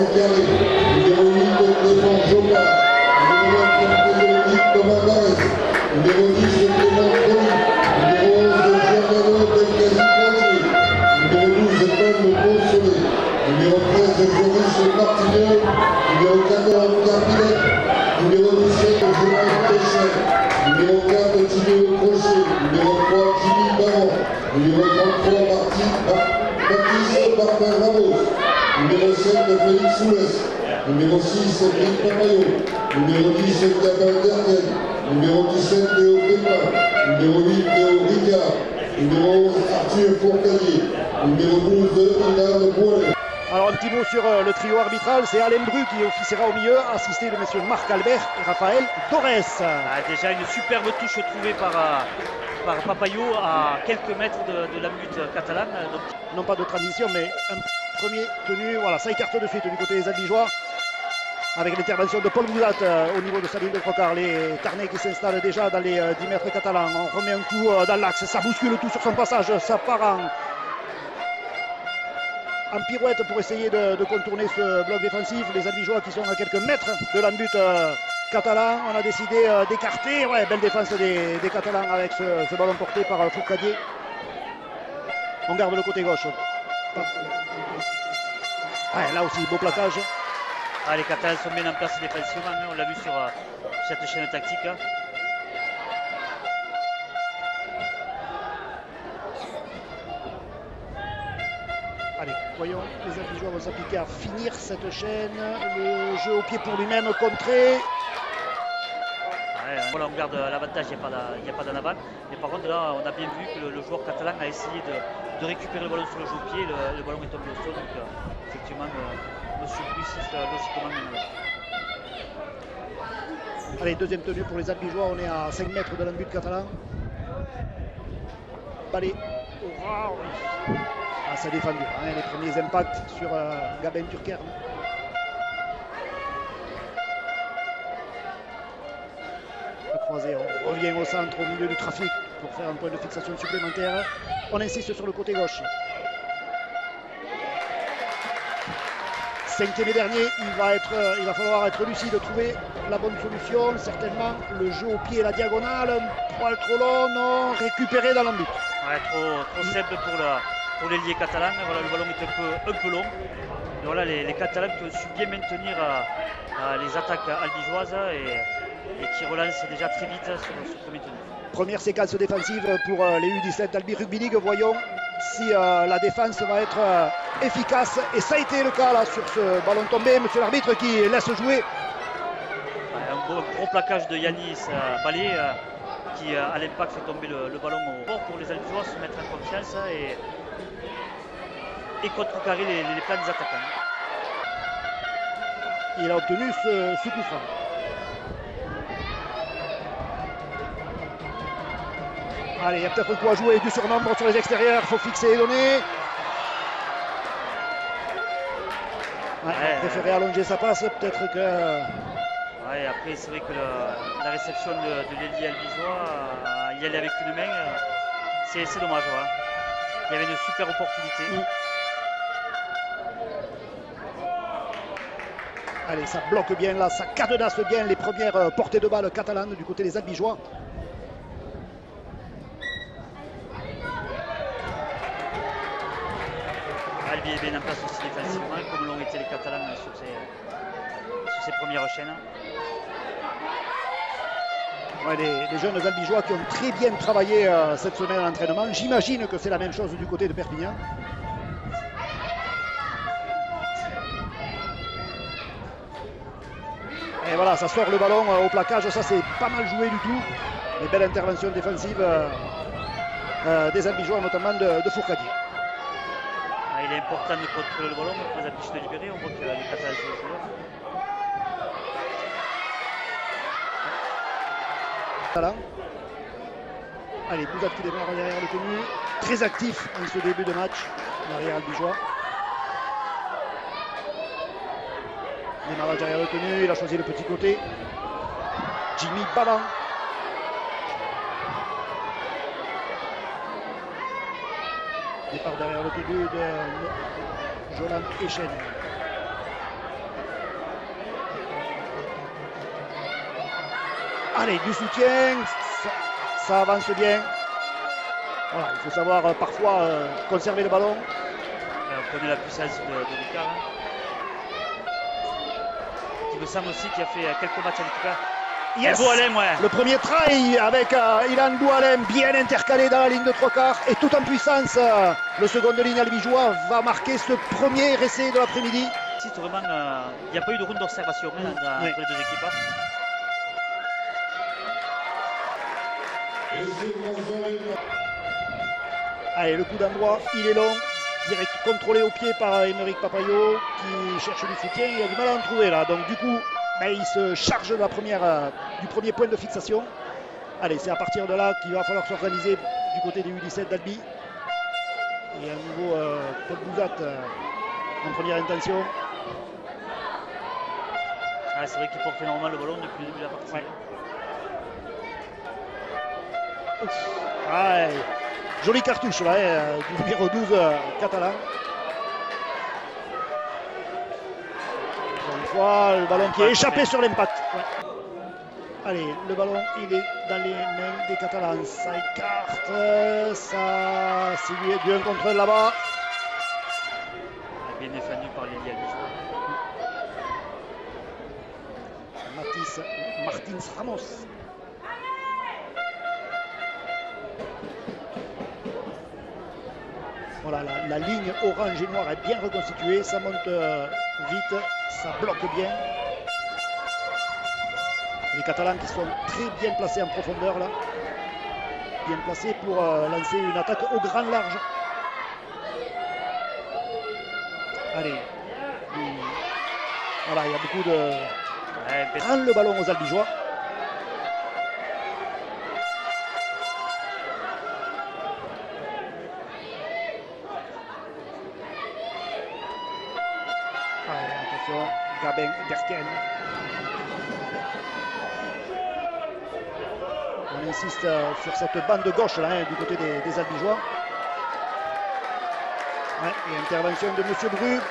Carré, numéro 8, Clément Jopa, numéro 9, Dominique Thomas Marès, numéro 10, Clément Colli, numéro 11, Giordano Belcasi-Poitiers, numéro 12, Tom Beausoleil, numéro 13, Joris Martineau, numéro 14, Carpilette, numéro 17, Joël Péchet, numéro 4, Thibaut Crochet, numéro 3, Jimmy Baron, numéro 33, Baptiste Barber Ramos, numéro 7, Félix Soulès, numéro 6, Brice Papayot, numéro 10, Gabin Dertel, numéro 17, Léo Pépin, numéro 8, Léo Ricard, numéro 11, Arthur Fourcadier, numéro 12, Inan Boilet. Alors un petit mot sur le trio arbitral, c'est Alain Bru qui officiera au milieu, assisté de messieurs Marc Albert et Raphaël Torres. Déjà une superbe touche trouvée par Papayot à quelques mètres de la butte catalane. Donc... Non pas de transition, mais un premier tenu, voilà, ça écarte de suite du côté des Albigeois. Avec l'intervention de Paul Goudat au niveau de sa ligne de trocard, les Tarnais qui s'installent déjà dans les 10 mètres catalans. On remet un coup dans l'axe, ça bouscule tout sur son passage, ça part en pirouette pour essayer de contourner ce bloc défensif. Les Albigeois qui sont à quelques mètres de l'embut catalan. On a décidé d'écarter. Ouais, belle défense des Catalans avec ce ballon porté par Fourcadier. On garde le côté gauche. Ouais, là aussi, beau plaquage. Ah, les Catalans sont bien en place défensivement, on l'a vu sur cette chaîne tactique. Hein. Allez, voyons, les Albigeois vont s'appliquer à finir cette chaîne. Le jeu au pied pour lui-même contré. Ouais, voilà, on garde l'avantage, il n'y a pas d'en avant. Mais par contre, là, on a bien vu que le joueur catalan a essayé de récupérer le ballon sur le jeu au pied. Le ballon est tombé au sol. Donc, effectivement, monsieur Bruce logiquement mené. Allez, deuxième tenue pour les Albigeois. On est à 5 mètres de l'embut catalan. Balai. Wow. Ah, ça a défendu, hein, les premiers impacts sur Gabin Turkern. Le croisé, on revient au centre, au milieu du trafic pour faire un point de fixation supplémentaire. On insiste sur le côté gauche. Cinquième et dernier, il va falloir être lucide, trouver la bonne solution. Certainement, le jeu au pied et la diagonale, un poil trop long, non, récupéré dans l'embut. Ouais, trop simple pour l'ailier catalan. Voilà, le ballon est un peu long. Et voilà, les Catalans qui ont su bien maintenir les attaques albigeoises et qui relancent déjà très vite sur ce premier tenu. Première séquence défensive pour les U17 d'Albi Rugby League. Voyons si la défense va être efficace. Et ça a été le cas là sur ce ballon tombé. Monsieur l'arbitre qui laisse jouer. Ouais, un gros plaquage de Yanis Balai qui à l'impact fait tomber le ballon au bord pour les Albigeois se mettre en confiance et contrecarrer les plans des attaquants. Il a obtenu ce coup franc. Allez, il y a peut-être quoi jouer, du surnombre sur les extérieurs, il faut fixer et donner. Ouais, préféré allonger sa passe, peut-être que... Ouais, après c'est vrai que la réception de l'ailier albigeois, y aller avec une main, c'est dommage. Voilà. Il y avait une super opportunité. Allez, ça bloque bien là, ça cadenasse bien les premières portées de balle catalanes du côté des Albigeois. Albi est bien en place aussi défensivement, comme l'ont été les Catalans sur ces premières chaînes. Ouais, les jeunes Albigeois qui ont très bien travaillé cette semaine à l'entraînement. J'imagine que c'est la même chose du côté de Perpignan. Et voilà, ça sort le ballon au plaquage, ça c'est pas mal joué du tout. Les belles interventions défensives des Albigeois, notamment de Fourcadier. Il est important de contrôler le ballon pour les empêcher de libérer. On voit que les Catalans sont joueurs. Voilà. Allez, Goudat qui démarre derrière le tenu. Très actif en ce début de match, l'arrière albigeois. Démarrage derrière le tenu, il a choisi le petit côté. Jimmy Baban. Départ derrière le tenu de Jolan Echen. Allez, du soutien, ça avance bien. Voilà, il faut savoir parfois conserver le ballon. On connaît la puissance de Ricard. Hein. Qui me semble aussi qu'il a fait quelques matchs en équipe. Yes. Boualem, ouais. Le premier try avec Ilan Boualem bien intercalé dans la ligne de 3/4 et tout en puissance. Le second de ligne albigeois va marquer ce premier essai de l'après-midi. Vraiment, il n'y a pas eu de round d'observation entre les deux équipes. Hein. Allez, le coup d'endroit, il est long. Direct contrôlé au pied par Émeric Papayo qui cherche du soutien. Il a du mal à en trouver là. Donc du coup, il se charge de du premier point de fixation. Allez, c'est à partir de là qu'il va falloir s'organiser du côté des U17 d'Albi. Et à nouveau, Paul Bouzat en première intention. Ah, c'est vrai qu'il portait normalement le ballon depuis le début de la partie. Ouais. Jolie cartouche là, du numéro 12 catalan. Encore une fois, le ballon qui est échappé sur l'impact. Ouais. Allez, le ballon, il est dans les mains des Catalans. Ça écarte, ça c'est du 1 contre 1 là-bas. Bien défendu par les Albigeois. Martins Ramos. Voilà, la ligne orange et noire est bien reconstituée. Ça monte vite, ça bloque bien. Les Catalans qui sont très bien placés en profondeur là. Bien placés pour lancer une attaque au grand large. Allez. Voilà, il y a beaucoup de... Prendre le ballon aux Albigeois. Allez, attention, Gabin Derken. On insiste sur cette bande de gauche là, du côté des Albigeois. Ouais, et intervention de Monsieur Bru.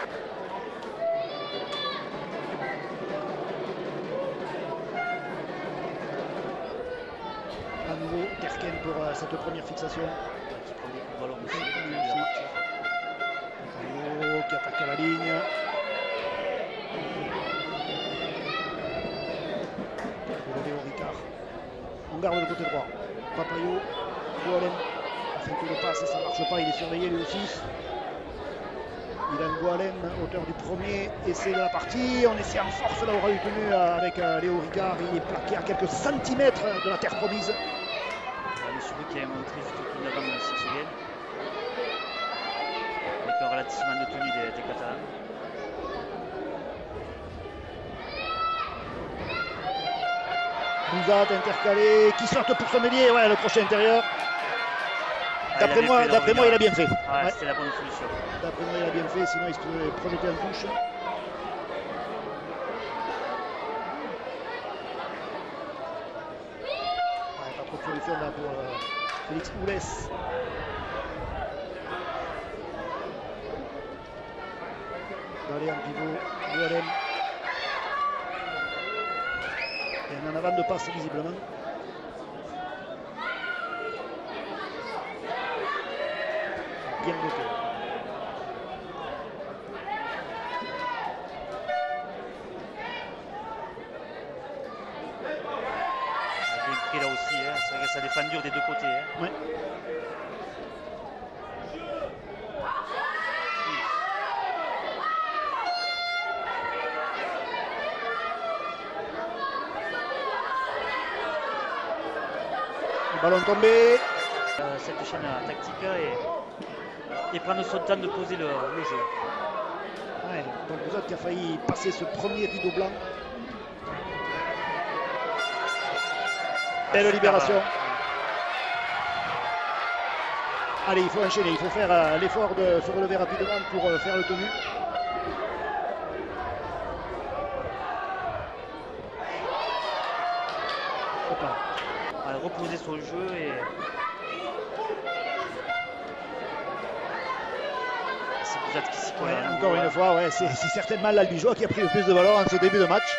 À nouveau Derken pour cette première fixation. Qui attaque la ligne. Léo Ricard. On garde le côté droit. Papayo, Boualem. Fait que le passe, ça ne marche pas, il est surveillé lui aussi. Ilan Boualem, auteur du premier essai de la partie. On essaie en force là, aura eu tenu avec Léo Ricard. Il est plaqué à quelques centimètres de la terre promise. Le suivi qui a montré juste au avant de 6 secondes. Avec un relativement de tenue des Catalans. Bouzat intercalé, qui sorte pour son ailier, ouais, le crochet intérieur. D'après moi, il a bien fait. Ouais. C'était la bonne solution. D'après moi, il a bien fait, sinon il se pouvait projeter en touche. Ouais, pas trop de solution là pour Félix Oulès. Allez, en pivot, Boualem. Et un en avant de passe visiblement. Bien bloqué. Bien pris là aussi, hein. C'est vrai que ça défend dur des deux côtés. Hein. Ouais. Le ballon tombé. Cette chaîne tactique et prendre son temps de poser le jeu. Ouais, Paul Bouzat qui a failli passer ce premier rideau blanc. Belle libération. Allez, il faut enchaîner, il faut faire l'effort de se relever rapidement pour faire le tenu. Reposer sur le jeu et c'est Bouzat qui s'y colle. Encore une fois, ouais, c'est certainement l'Albigeois qui a pris le plus de ballon en ce début de match.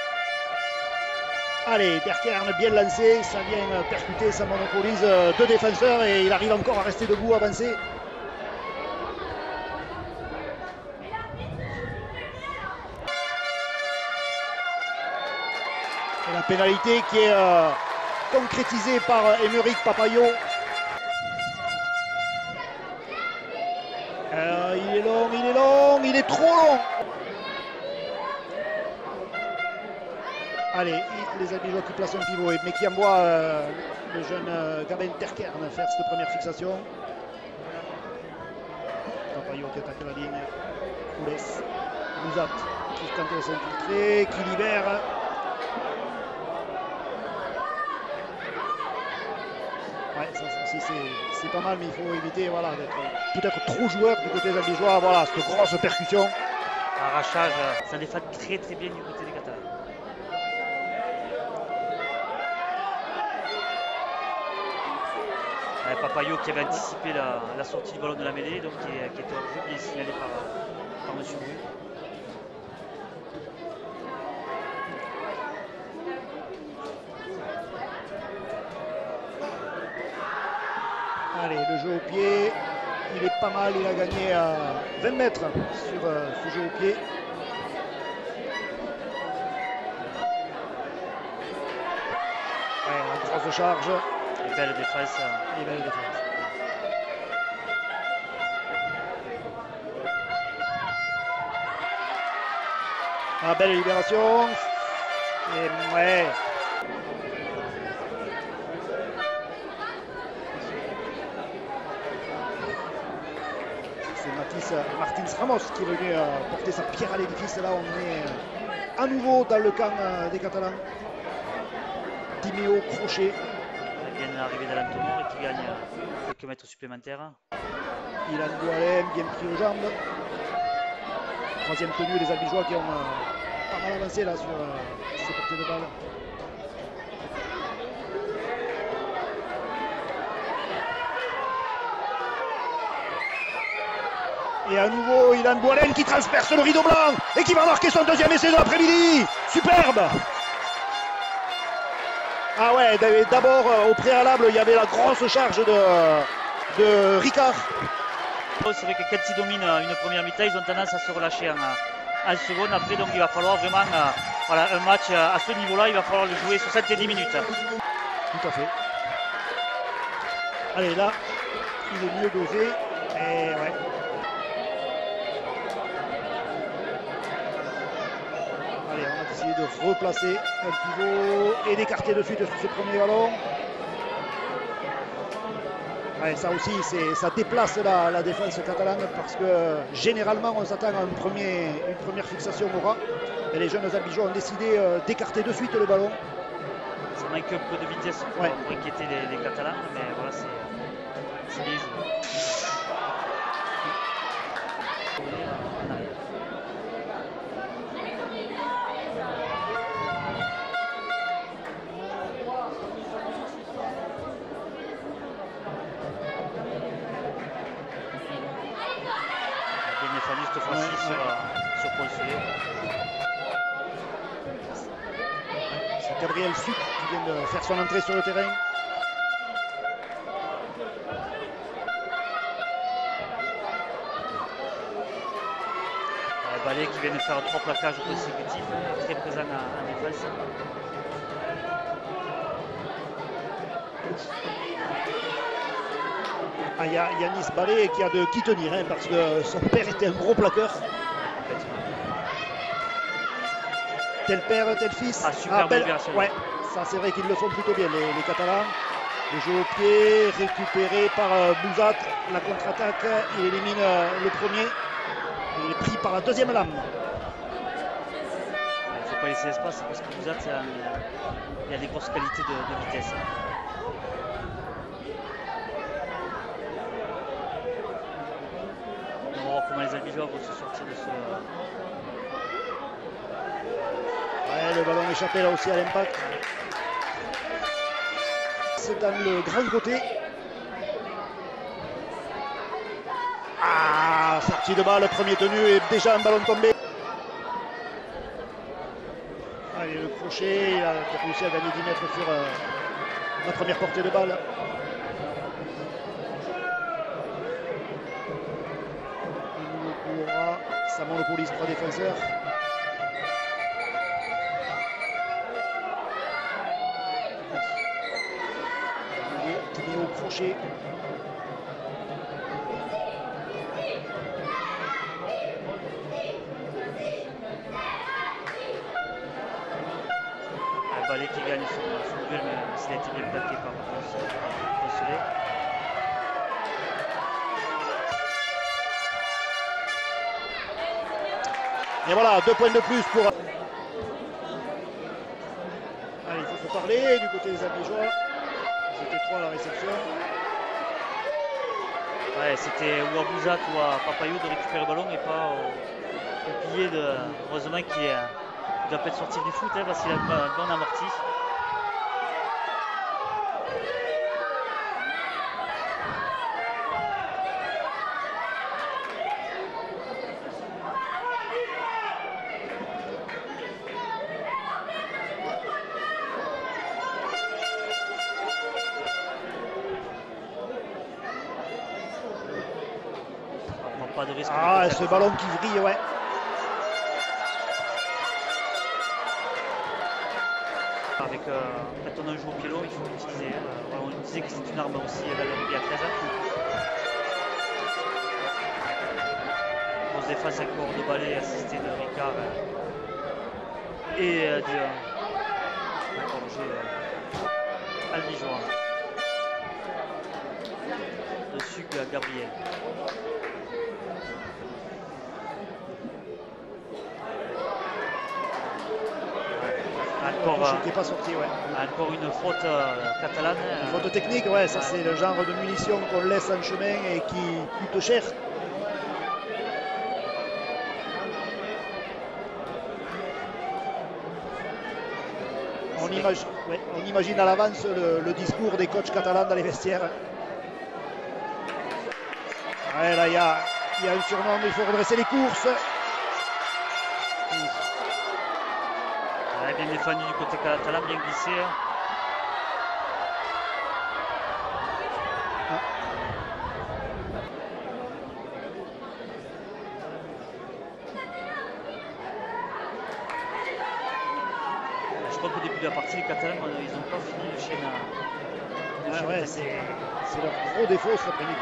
Allez, Derkern bien lancé, ça vient percuter, ça monopolise deux défenseurs et il arrive encore à rester debout, avancer. Et la pénalité qui est concrétisée par Émeric Papayot. Il est long, il est long, il est trop long. Allez, les Albigeois qui placent un pivot, mais qui envoie le jeune Gabin Derkern faire cette première fixation. Papayot qui attaque la ligne. Koulès, Bouzat qui tente de s'infiltrer, qui libère. Ouais, ça aussi c'est pas mal, mais il faut éviter voilà, d'être peut-être trop joueur du côté des Albigeois. Voilà, cette grosse percussion. Arrachage, ça défend très très bien du côté des Catalans. Papayot qui avait anticipé la sortie du ballon de la mêlée, donc qui était hors jeu, bien signalé par M. Bru. Allez, le jeu au pied, il est pas mal, il a gagné à 20 mètres sur ce jeu au pied. Ouais, la grosse charge. Et belle défense. Et belle défense. Ah, belle libération. Et ouais. C'est Martins Ramos qui est venu porter sa pierre à l'édifice. Là, on est à nouveau dans le camp des Catalans. Timéo crochet. Bien arrivé d'Alentour et qui gagne quelques mètres supplémentaires. Ilan Boualem bien pris aux jambes. Troisième tenue, les Albigeois qui ont pas mal avancé là sur ces portées de balle. Et à nouveau, Ilan Boualem qui transperce le rideau blanc et qui va marquer son deuxième essai de l'après-midi. Superbe! Ah ouais, d'abord au préalable, il y avait la grosse charge de Ricard. C'est vrai que quand ils dominent une première mi-temps, ils ont tendance à se relâcher en seconde. Après, donc il va falloir vraiment voilà, un match à ce niveau-là, il va falloir le jouer 70 minutes. Tout à fait. Allez, là, il est mieux dosé. Et ouais. Allez, on va essayer de replacer un pivot et d'écarter de suite sur ce premier ballon. Ouais, ça aussi, ça déplace la défense catalane parce que généralement on s'attend à une première fixation au ras. Et les jeunes Albigeois ont décidé d'écarter de suite le ballon. Ça manque un peu de vitesse pour inquiéter les Catalans, mais voilà, c'est les joueurs. Cette fois-ci sur Poncelet. C'est Gabriel Suc qui vient de faire son entrée sur le terrain. Ballet qui vient de faire 3 plaquages consécutifs, très présent en défense. Ah, il y a Yanis Ballet qui a de qui tenir hein, parce que son père était un gros plaqueur. Tel père, tel fils. Ah, super libération. Ouais, ça c'est vrai qu'ils le font plutôt bien les Catalans. Le jeu au pied, récupéré par Bouzat. La contre-attaque, il élimine le premier. Il est pris par la deuxième lame. Il ne faut pas laisser l'espace parce que Bouzat, il a des grosses qualités de vitesse. On va voir comment les Albigeois vont se sortir de ce... Ouais, le ballon échappé là aussi à l'impact. C'est dans le grand côté. Ah, sortie de balle, premier tenu et déjà un ballon tombé. Allez, le crochet, il a réussi à gagner 10 mètres sur la première portée de balle. Ça monopolise 3 défenseurs. Qui met au crochet. Ballet qui gagne son duel, mais s'il a été bien plaqué par Brosselet. Et voilà, 2 points de plus pour... Allez, il faut se parler du côté des Albigeois. C'était 3 à la réception. Ouais, c'était ou à Bouzat ou à Papayou de récupérer le ballon et pas au pilier de... Heureusement qu'il doit peut-être sortir du foot, hein, parce qu'il a bien amorti. Pas de risque. Ah, ce ballon qui vrille, ouais. Avec, quand on a un joue au pied long, il faut l'utiliser. On disait que c'est une arme aussi dans le rugby à 13 ans. Grosse défense encore de balai assisté de Ricard et encore le jeu Albigeois. Dessus Gabriel. Qui n'est pas sorti, ouais. Encore une faute catalane. Une faute technique, ouais, ça c'est le genre de munition qu'on laisse en chemin et qui coûte cher. On imagine à l'avance le discours des coachs catalans dans les vestiaires. Ouais, là, il y a un surnom, il faut redresser les courses. Bien défendu du côté catalan, bien glissé. Je crois qu'au début de la partie, les Catalans, ils n'ont pas fini le chaîne. Ouais, c'est leur gros défaut cet après-midi.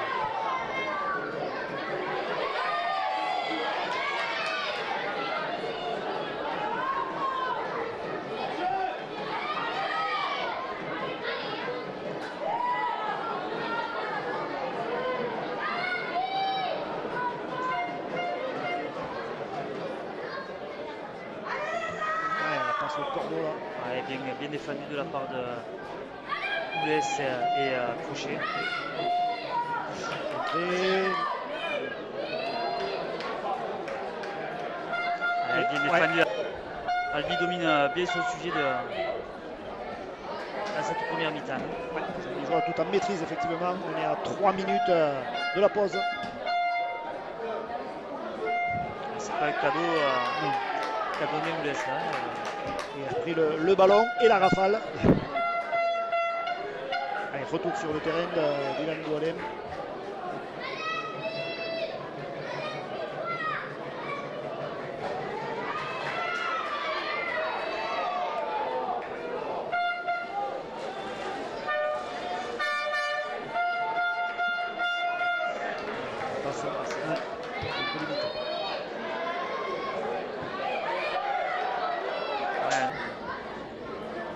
Ouais, bien défendu de la part de Oulès et Crochet. Bien défendu. Albi domine bien son sujet à cette première mi-temps. Ouais, il joue tout en maîtrise, effectivement. On est à 3 minutes de la pause. C'est pas un cadeau qu'a donné Oulès. Il a pris le ballon et la rafale. Allez, retour sur le terrain d'Ilan Doualem.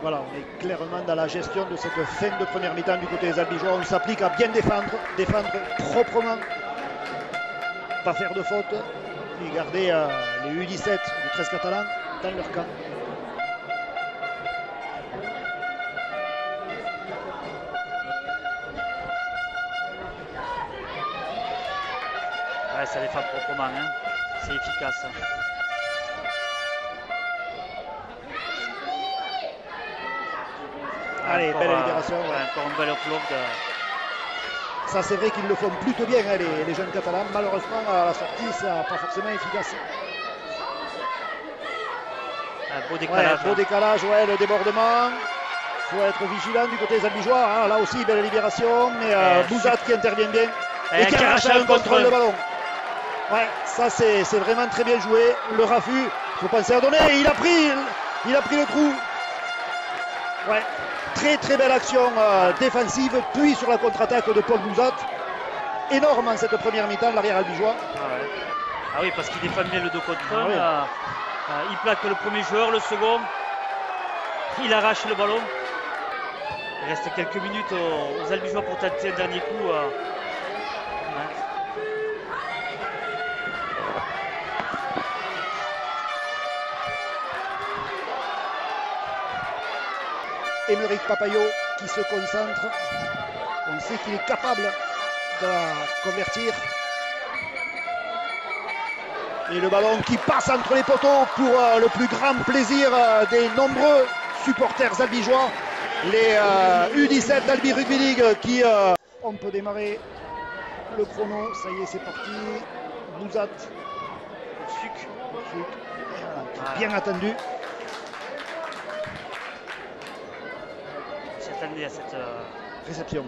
Voilà, on est clairement dans la gestion de cette fin de première mi-temps du côté des Albigeois. On s'applique à bien défendre proprement, pas faire de faute et garder les U17 du 13 catalan dans leur camp. Ouais, ça défend proprement, hein. C'est efficace. Allez, belle libération. Ouais. Encore un bel upload. Ça, c'est vrai qu'ils le font plutôt bien, hein, les jeunes catalans. Malheureusement, à la sortie, ça n'a pas forcément efficace. Un beau décalage. Ouais, beau décalage, ouais, le débordement. Il faut être vigilant du côté des Albigeois. Hein. Là aussi, belle libération. Mais Bouzat qui intervient bien. Et qui arrache un contrôle de ballon. Ouais, ça c'est vraiment très bien joué. Le raffut, il faut penser à donner. Il a pris le trou. Ouais, très belle action défensive. Puis sur la contre-attaque de Paul Bouzat. Énorme en cette première mi-temps, l'arrière albigeois. Ah oui, parce qu'il défend bien le 2 contre 1. Oui. Il plaque le premier joueur, le second. Il arrache le ballon. Il reste quelques minutes aux Albigeois pour tenter un dernier coup. Émeric Papayot qui se concentre. On sait qu'il est capable de la convertir. Et le ballon qui passe entre les poteaux pour le plus grand plaisir des nombreux supporters albigeois. Les U17 d'Albi Rugby League qui... On peut démarrer le chrono. Ça y est, c'est parti. Bouzat. Suc. Voilà, bien attendu. J'attendais à cette réception.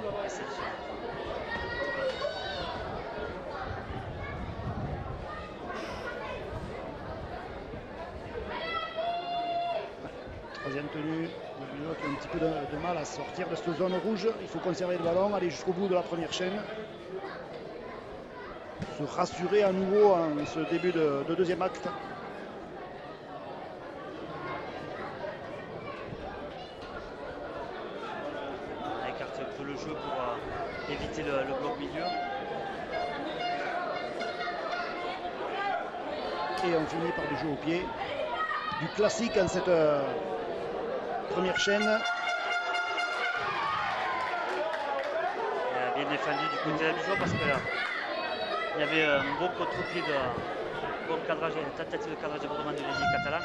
Troisième tenue, les Albigeois qui ont un petit peu de mal à sortir de cette zone rouge. Il faut conserver le ballon, aller jusqu'au bout de la première chaîne. Se rassurer à nouveau en ce début de deuxième acte. On écarte un peu le jeu pour éviter le bloc milieu. Et on finit par du jeu au pied. Du classique en cette première chaîne. Bien défendu du côté albigeois parce que là, il y avait un bon contre-pied bon cadrage, une tentative de cadrage débordement de l'ailier catalan.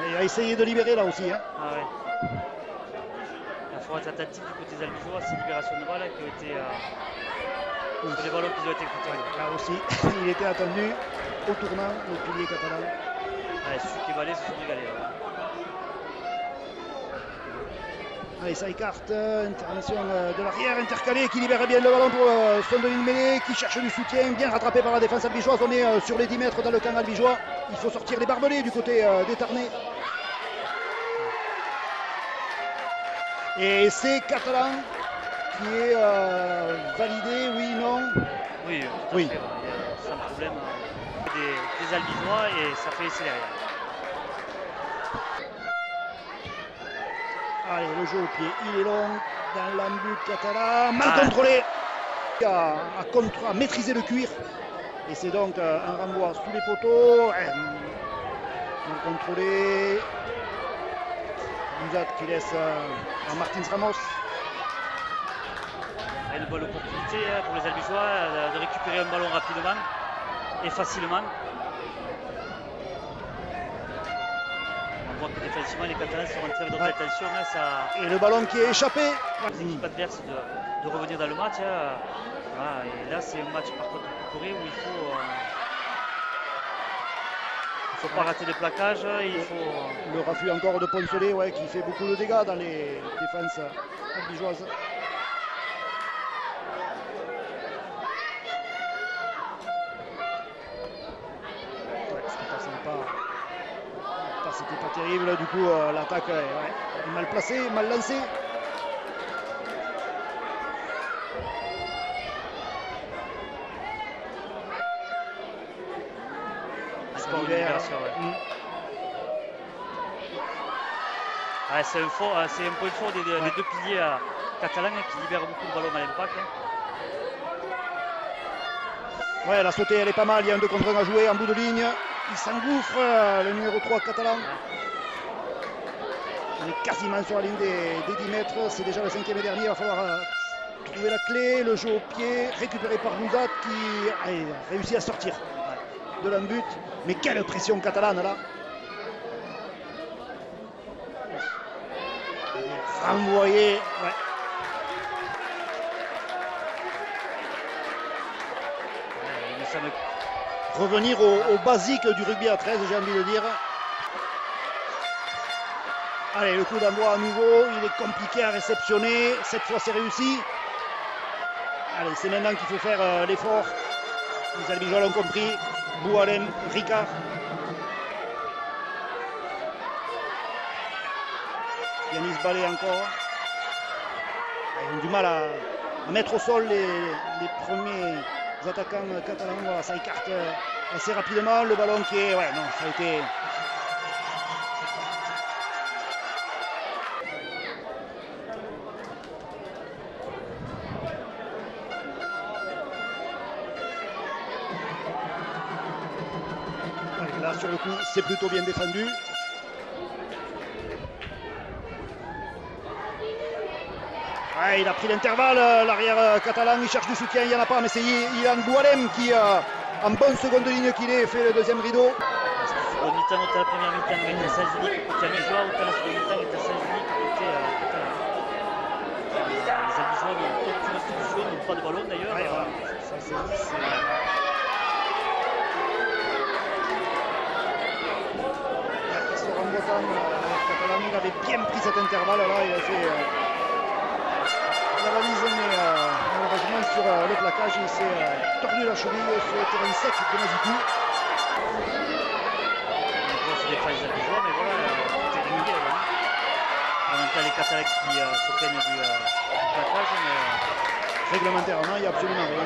Il a essayé de libérer là aussi. Hein. Ah ouais. La fois tentative du côté des albigeois, c'est libération de balles qui ont été sur les ballons qui ont été exécutés. Là aussi, il était attendu au tournant, le pilier catalan. Ouais, Suc et Ballet se sont régalés. Ouais. Allez, ça écarte, intervention de l'arrière, intercalé qui libère bien le ballon pour son de ligne mêlée, qui cherche du soutien, bien rattrapé par la défense albigeoise. On est sur les 10 mètres dans le camp albigeois. Il faut sortir les barbelés du côté des Tarnais. Et c'est Catalan qui est validé, oui, non? Oui, tout à fait, sans problème. Des albigeois et ça fait essai derrière. Allez, le jeu au pied, il est long dans l'embut catalan, mal contrôlé. À maîtriser le cuir. Et c'est donc un renvoi sous les poteaux. Mal contrôlé. Bouzat qui laisse à Martins Ramos. Une bonne opportunité pour les albigeois de récupérer un ballon rapidement et facilement. On voit que défensivement les Catalans sont rentrés avec d'autres intentions. Ça... Et le ballon qui est échappé. Les équipes adverses de revenir dans le match. Voilà, et là c'est un match par contre pour Corée où il faut pas rater des plaquages. Il faut... Le raffut encore de Poncelet qui fait beaucoup de dégâts dans les défenses albigeoises. C'était pas terrible, du coup l'attaque est mal placée, mal lancée. C'est un point fort des deux piliers catalans qui libèrent beaucoup de ballons à l'impact. Ouais, la sautée elle est pas mal, il y a un 2 contre 1 à jouer en bout de ligne. Il s'engouffre, le numéro 3 catalan. On est quasiment sur la ligne des 10 mètres. C'est déjà le 5e et dernier. Il va falloir trouver la clé. Le jeu au pied, récupéré par Bouzat qui a réussi à sortir de l'embut. Mais quelle pression catalane là. Renvoyé. Ouais. revenir au basique du rugby à 13, j'ai envie de dire. Allez, le coup d'envoi à nouveau, il est compliqué à réceptionner. Cette fois, c'est réussi. Allez, c'est maintenant qu'il faut faire l'effort. Les Albigeois l'ont compris. Boualem, Ricard. Yanis Ballet encore. Ils ont du mal à mettre au sol les premiers attaquants catalans. Voilà, ça écarte assez rapidement. Le ballon qui est... Ouais, non, ça a été... Allez, là, sur le coup, c'est plutôt bien défendu. Ouais, il a pris l'intervalle, l'arrière catalan, il cherche du soutien, il n'y en a pas, mais c'est Ilan Boualem qui, en bonne seconde ligne qu'il est, fait le deuxième rideau. Au mi-temps, autant la première mi-temps, il était à 16 uniques côté Albigeois, autant la seconde mi-temps, il était à 16 uniques côté catalan. Les Albigeois n'ont aucune solution, n'ont pas de ballon d'ailleurs. Ouais, voilà. Ça, il se rembotant, catalan, il avait bien pris cet intervalle-là, il a fait... la valise, mais malheureusement sur le plaquage, il s'est tordu la cheville sur le terrain sec de Mazicou. C'est des failles Albigeois, mais voilà, c'est régulier. En même temps, les Catalans qui se plaignent du plaquage, mais Réglementairement, il n'y a absolument rien.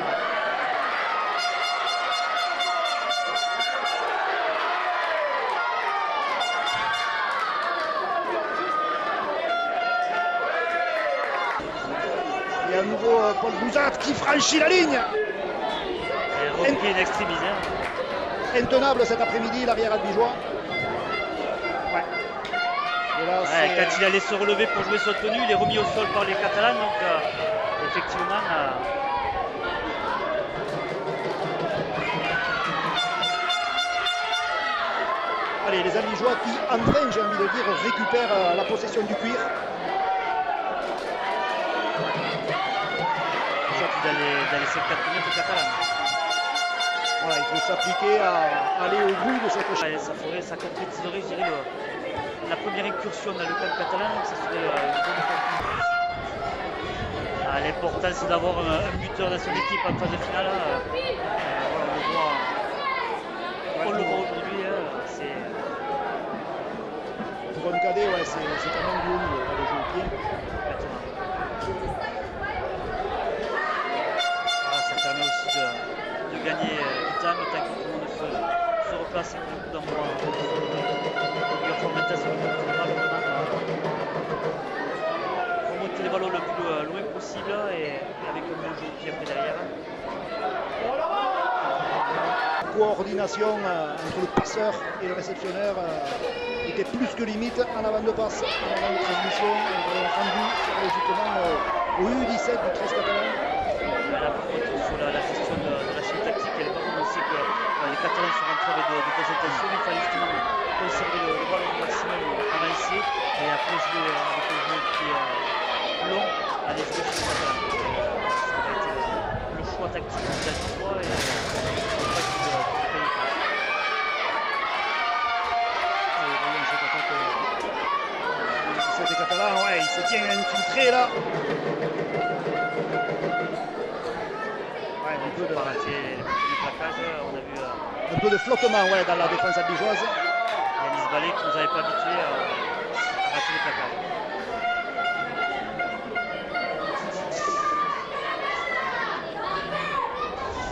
Et à nouveau Paul Bouzat qui franchit la ligne. Rocky in extremis. Intenable cet après-midi, l'arrière albigeois. Ouais. Et là, quand il allait se relever pour jouer son tenue, il est remis au sol par les Catalans. Donc effectivement... Allez, les albigeois qui, enfin, j'ai envie de dire, récupèrent la possession du cuir. Dans les 54 minutes catalans. Voilà, il faut s'appliquer à aller au bout de cette chaîne. Ça concrétiserait, je dirais, la première incursion dans le camp catalan, ça serait une bonne conclusion. L'important c'est d'avoir un buteur dans son équipe en phase finale. On le voit aujourd'hui. Pour un cadet, ouais, c'est quand même du haut niveau, de jouer au pied. De gagner du temps, le temps que tout le monde se replace pour le coup d'envoi. Il va falloir mettre sur le remonter les ballons le plus loin possible et avec un bon jeu au pied après derrière. Coordination entre le passeur et le réceptionneur était plus que limite en avant de passe, en avant de transmission, rendu logiquement au U17 du 13 catalan. Là, par contre, sur la question de la chaîne tactique, elle est pas bonne. On sait que les Catalans sont rentrés avec de bonnes intentions. Il fallait justement conserver le ballon au maximum avancé et après jouer avec un jeu qui est long à les jouer chez les Catalans. Ça a été le choix tactique de la fois et c'est des Catalans, ouais, il s'est bien infiltré là. Un peu de flottement, ouais, dans la défense albigeoise. Yanis Ballet qui nous avait pas habitués à rater les placards.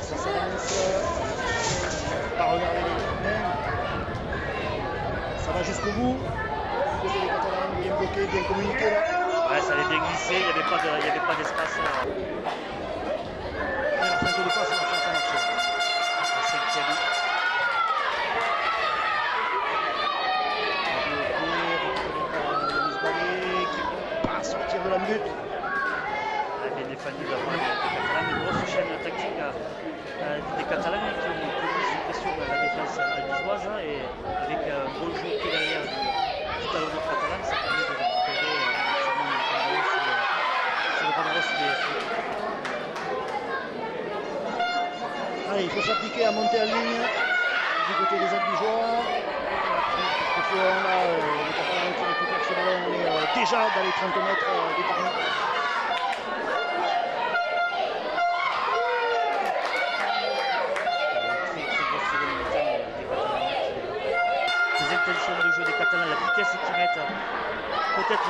Ça s'avance. Pas regarder les mains. Ça va jusqu'au bout. Côté des Catalans, bien bloqué, bien communiqué là. Ouais, ça avait bien glissé, il n'y avait pas d'espace. Et la fin de passe, ça a marché. La cinquième. Sortir de la but. Bien défendu d'avoir des Catalans, une grosse chaîne tactique des Catalans qui ont mis sous pression la défense albigeoise et avec un bon jeu qui est derrière du talon catalan, ça permet de récupérer sur le ballon sur les Allez, il faut s'appliquer à monter en ligne du côté des Albigeois. Là, les Catalans qui récupèrent ce ballon, on est déjà dans les 30 mètres des Paris. Les intentions de jeu des Catalans, la vitesse qu'ils mettent, peut-être.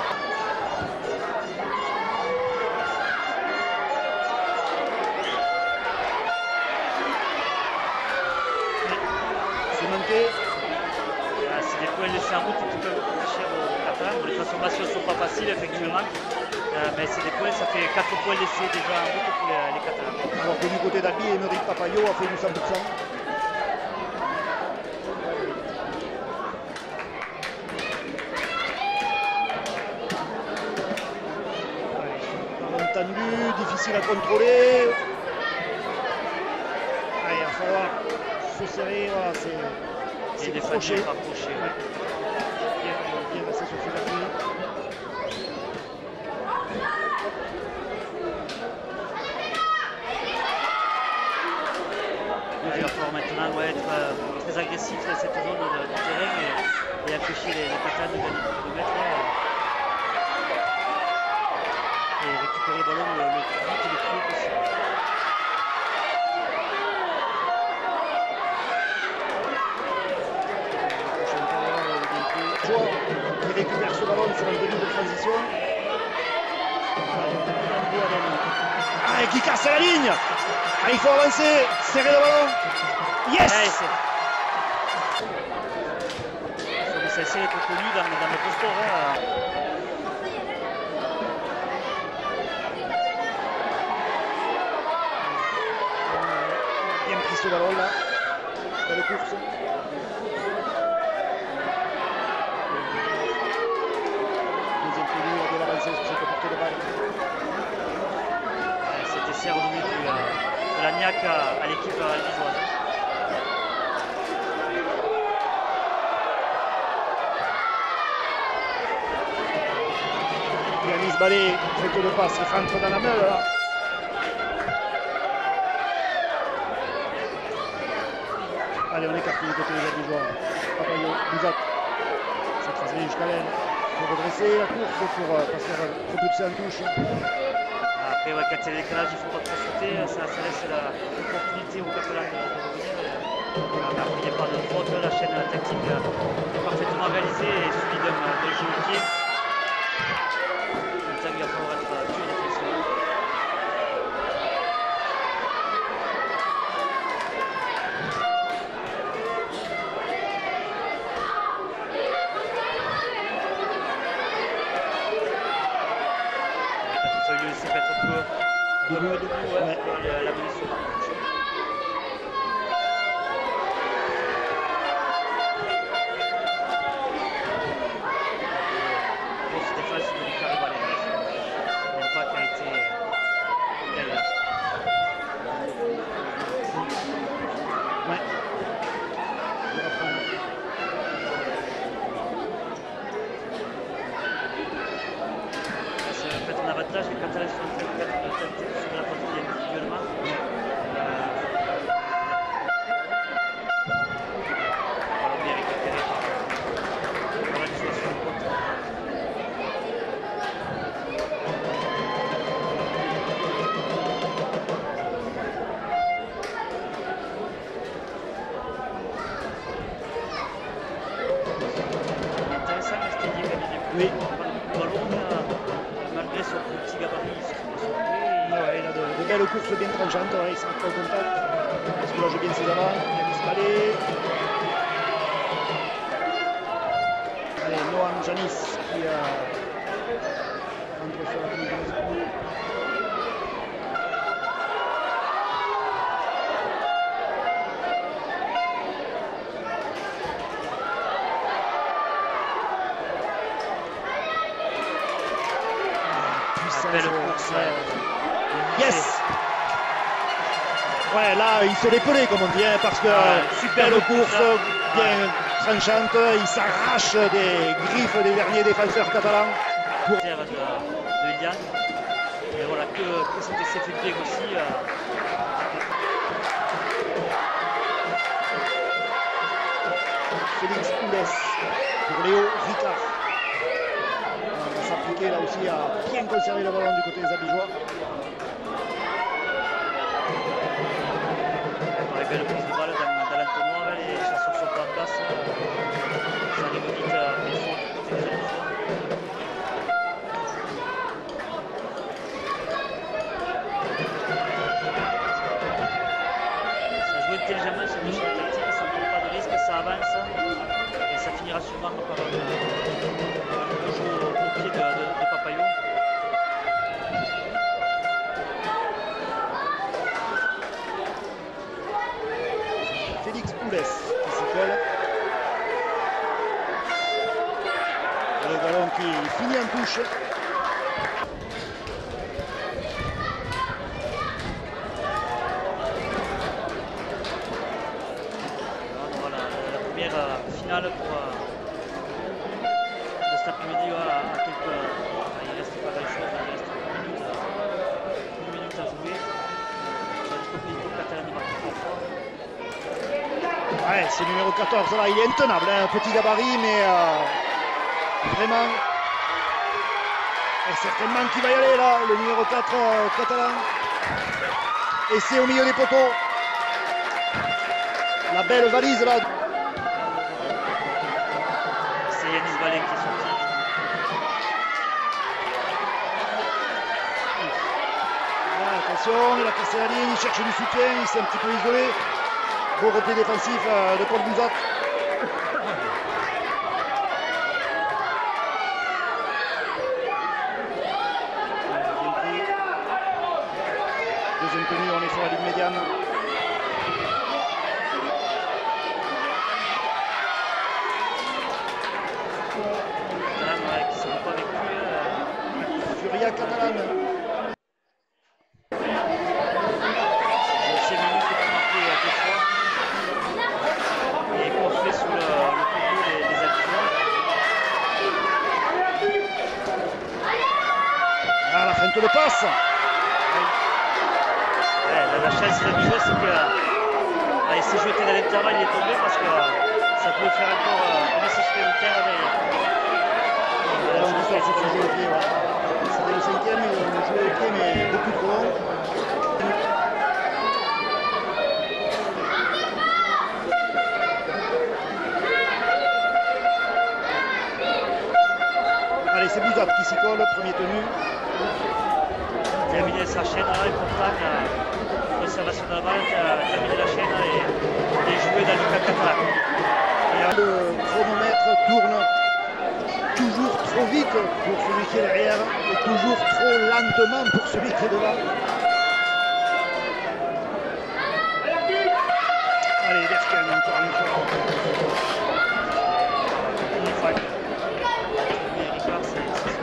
C'est manqué. C'est des points laissés en route qui peuvent coûter cher aux Catalans. Les transformations ne sont pas faciles, effectivement. Mais c'est des points, ça fait 4 points laissés déjà en route pour les Catalans. Alors que du côté d'Albi, Émeric Papayo a fait du 100%. Tendu, difficile à contrôler. Ah, il va falloir se serrer, voilà, c'est crochet. Ouais. Bien resté sur ses appuis. Il va falloir maintenant être très agressif dans cette zone du terrain et empêcher les Catalans de gagner beaucoup de mètres. Et récupérer le ballon le plus vite et le plus haut possible. Joueur qui récupère ce ballon sur un début de transition. Ah, et qui casse la ligne. Ah, il faut avancer, serrer le ballon. Yes. C'est assez connu dans notre sport. Ce ballon là, belle course. Deuxième fini, il a bien avancé sur cette portée de balle. Cet essai redonné de la niaque à l'équipe albigeoise. Yanis Ballet fait que le passe, il rentre dans la meule là. Allez, on écarte du côté des Albigeois. Papayo, Bouzat. C'est transmis jusqu'à l'aile. Il faut redresser la course pour pas se faire propulser en touche. Après, quand il y a le décalage, il ne faut pas trop sauter. Ça laisse l'opportunité aux Catalans de revenir. Après, il n'y a pas de faute. La chaîne tactique est parfaitement réalisée et suivie d'un jeu au pied. Maintenant, il va falloir être dur défensivement. La menace sur la touche. Grosse défense de Ricardo Valère. L'impact a été derrière. Ouais. C'est peut-être un avantage que quand elles sont en train de mettre sur la partie individuellement. Alors bien récupéré par une situation de contre. Intéressant ce qu'il dit quand il est Oui. ballon, malgré son petit gabarit, il se fait Ouais, il a de belles courses bien tranchantes, ouais, il s'en fait au contact. Parce que là, joue bien ses avants, Yanis Ballet. Allez, Noam Janis qui entre sur la ligne. belle course. Yes. Ouais, là, il se dépelait, comme on dit, hein, parce que super de course, bien tranchante, il s'arrache des griffes des derniers défenseurs catalans. De Ilian. Et voilà, que cet essai fait bien aussi. pour Léo Ricard. On va s'appliquer là aussi à bien conserver le ballon du côté des Albigeois. Les belles prises de balle dans l'entonnoir, les chasseurs sont pas en place. Ça arrive vite et fort du côté des Albigeois. Ça joue intelligemment sur le champ tactique, ça ne prend pas de risque, ça avance et ça finira sûrement par le jeu au pied de Papayot. Félix Poules qui s'y colle. Le ballon qui finit en touche. Voilà, la première finale pour de cet après-midi à quelques. Il reste pas grand-chose, il reste une minute à jouer. Le Catalan marque 3 fois. Ouais, c'est le numéro 14 là, il est intenable, hein, petit gabarit, mais vraiment, et certainement qu'il va y aller là, le numéro 4 catalan. Et c'est au milieu des poteaux. La belle valise là. C'est Yanis Balin qui est sorti. Là, attention, il a cassé la ligne, il cherche du soutien, il s'est un petit peu isolé. Beau repli défensif de Paul Bouzat. Deuxième tenue, on est sur la ligne médiane. Catalan qui ne s'est pas vécu. Furia catalane. Ces minutes pour marquer deux fois. Et confié sous le poteau des Albigeois. Ah, la feinte de passe. La chance des Albigeois, c'est qu'il s'est jeté dans l'intervalle, il est tombé parce que ça pouvait faire encore un essai supplémentaire avec. C'est sur jeu au pied, ouais. C'était le cinquième, il jouait au pied, mais beaucoup trop long. Allez, c'est Bouzat qui s'y colle, premier tenu. Terminer sa chaîne là, important, conservation de la balle, terminer la chaîne et jouer dans le cas catalan. Et le chronomètre tourne toujours trop vite pour celui qui est derrière et toujours trop lentement pour celui qui est devant. Allez, Verken encore une fois. Une fois. Et Ricard, c'est ça.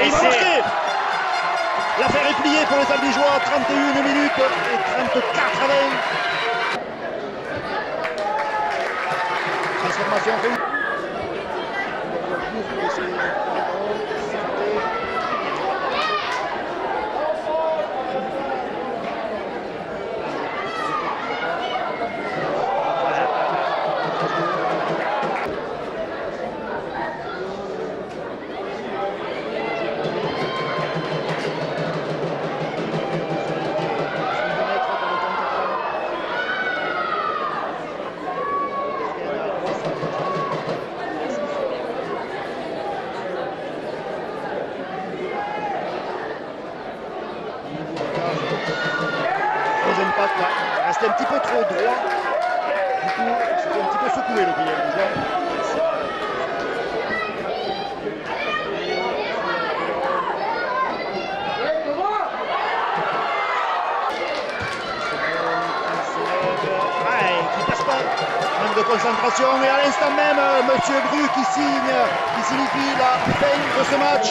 Et il va marquer. L'affaire est pliée pour les Albigeois, 31 minutes et 34 à 20. Transformation réussie. Troisième passe là, il restait un petit peu trop droit. Du coup, c'était un petit peu secoué le billet du joueur. Qui passe pas. Manque de concentration et à l'instant même, Monsieur Bru qui signifie la fin de ce match.